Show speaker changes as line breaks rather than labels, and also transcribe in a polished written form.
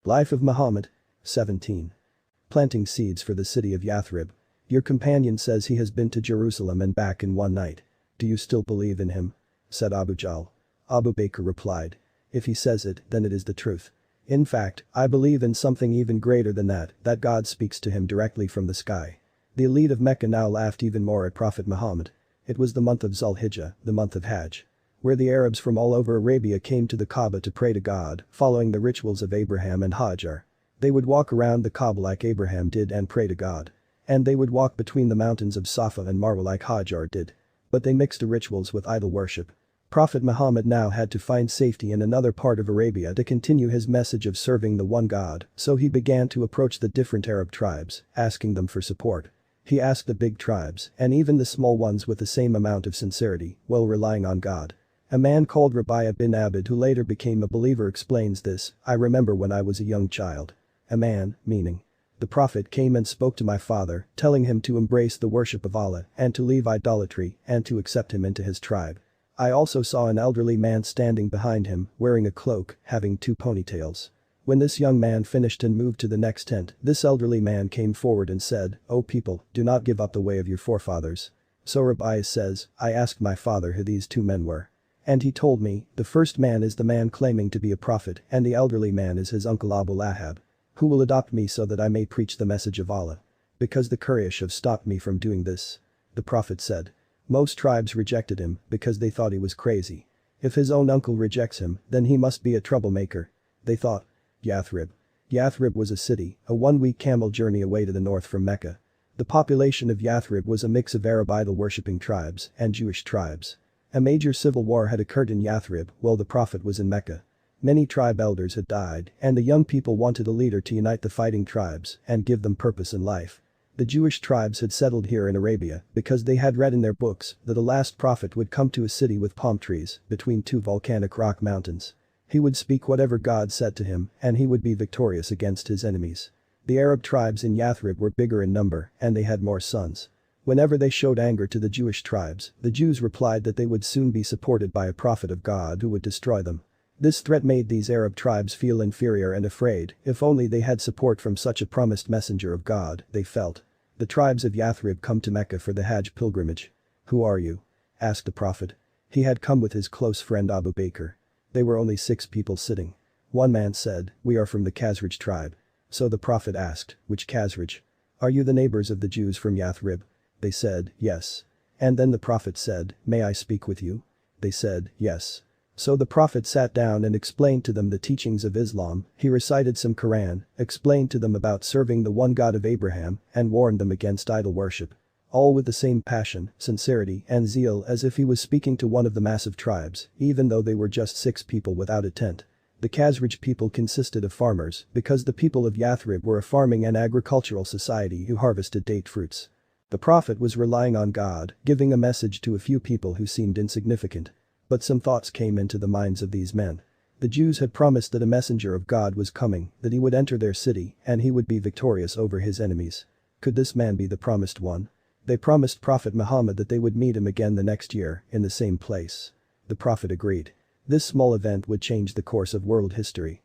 Life of Muhammad. 17. Planting seeds for the city of Yathrib. Your companion says he has been to Jerusalem and back in one night. Do you still believe in him? Said Abu Jahl. Abu Bakr replied. If he says it, then it is the truth. In fact, I believe in something even greater than that God speaks to him directly from the sky. The elite of Mecca now laughed even more at Prophet Muhammad. It was the month of Zulhijjah, the month of Hajj, where the Arabs from all over Arabia came to the Kaaba to pray to God, following the rituals of Abraham and Hajar. They would walk around the Kaaba like Abraham did and pray to God. And they would walk between the mountains of Safa and Marwa like Hajar did. But they mixed the rituals with idol worship. Prophet Muhammad now had to find safety in another part of Arabia to continue his message of serving the one God, so he began to approach the different Arab tribes, asking them for support. He asked the big tribes, and even the small ones with the same amount of sincerity, while relying on God. A man called Rabi'a bin Abid who later became a believer explains this. I remember when I was a young child. A man, meaning the Prophet, came and spoke to my father, telling him to embrace the worship of Allah and to leave idolatry and to accept him into his tribe. I also saw an elderly man standing behind him, wearing a cloak, having 2 ponytails. When this young man finished and moved to the next tent, this elderly man came forward and said, O people, do not give up the way of your forefathers. So Rabi'a says, I asked my father who these 2 men were. And he told me, the first man is the man claiming to be a prophet and the elderly man is his uncle Abu Lahab. Who will adopt me so that I may preach the message of Allah? Because the Quraysh have stopped me from doing this. The Prophet said. Most tribes rejected him because they thought he was crazy. If his own uncle rejects him, then he must be a troublemaker. They thought. Yathrib. Yathrib was a city, a 1-week camel journey away to the north from Mecca. The population of Yathrib was a mix of Arab idol-worshipping tribes and Jewish tribes. A major civil war had occurred in Yathrib while the Prophet was in Mecca. Many tribe elders had died, and the young people wanted a leader to unite the fighting tribes and give them purpose in life. The Jewish tribes had settled here in Arabia because they had read in their books that the last prophet would come to a city with palm trees between 2 volcanic rock mountains. He would speak whatever God said to him and he would be victorious against his enemies. The Arab tribes in Yathrib were bigger in number and they had more sons. Whenever they showed anger to the Jewish tribes, the Jews replied that they would soon be supported by a prophet of God who would destroy them. This threat made these Arab tribes feel inferior and afraid. If only they had support from such a promised messenger of God, they felt. The tribes of Yathrib come to Mecca for the Hajj pilgrimage. Who are you? Asked the Prophet. He had come with his close friend Abu Bakr. They were only 6 people sitting. One man said, we are from the Khazraj tribe. So the Prophet asked, which Khazraj? Are you the neighbors of the Jews from Yathrib? They said, yes. And then the Prophet said, may I speak with you? They said, yes. So the Prophet sat down and explained to them the teachings of Islam. He recited some Quran, explained to them about serving the one God of Abraham, and warned them against idol worship. All with the same passion, sincerity, and zeal as if he was speaking to one of the massive tribes, even though they were just 6 people without a tent. The Khazraj people consisted of farmers because the people of Yathrib were a farming and agricultural society who harvested date fruits. The Prophet was relying on God, giving a message to a few people who seemed insignificant. But some thoughts came into the minds of these men. The Jews had promised that a messenger of God was coming, that he would enter their city and he would be victorious over his enemies. Could this man be the promised one? They promised Prophet Muhammad that they would meet him again the next year, in the same place. The Prophet agreed. This small event would change the course of world history.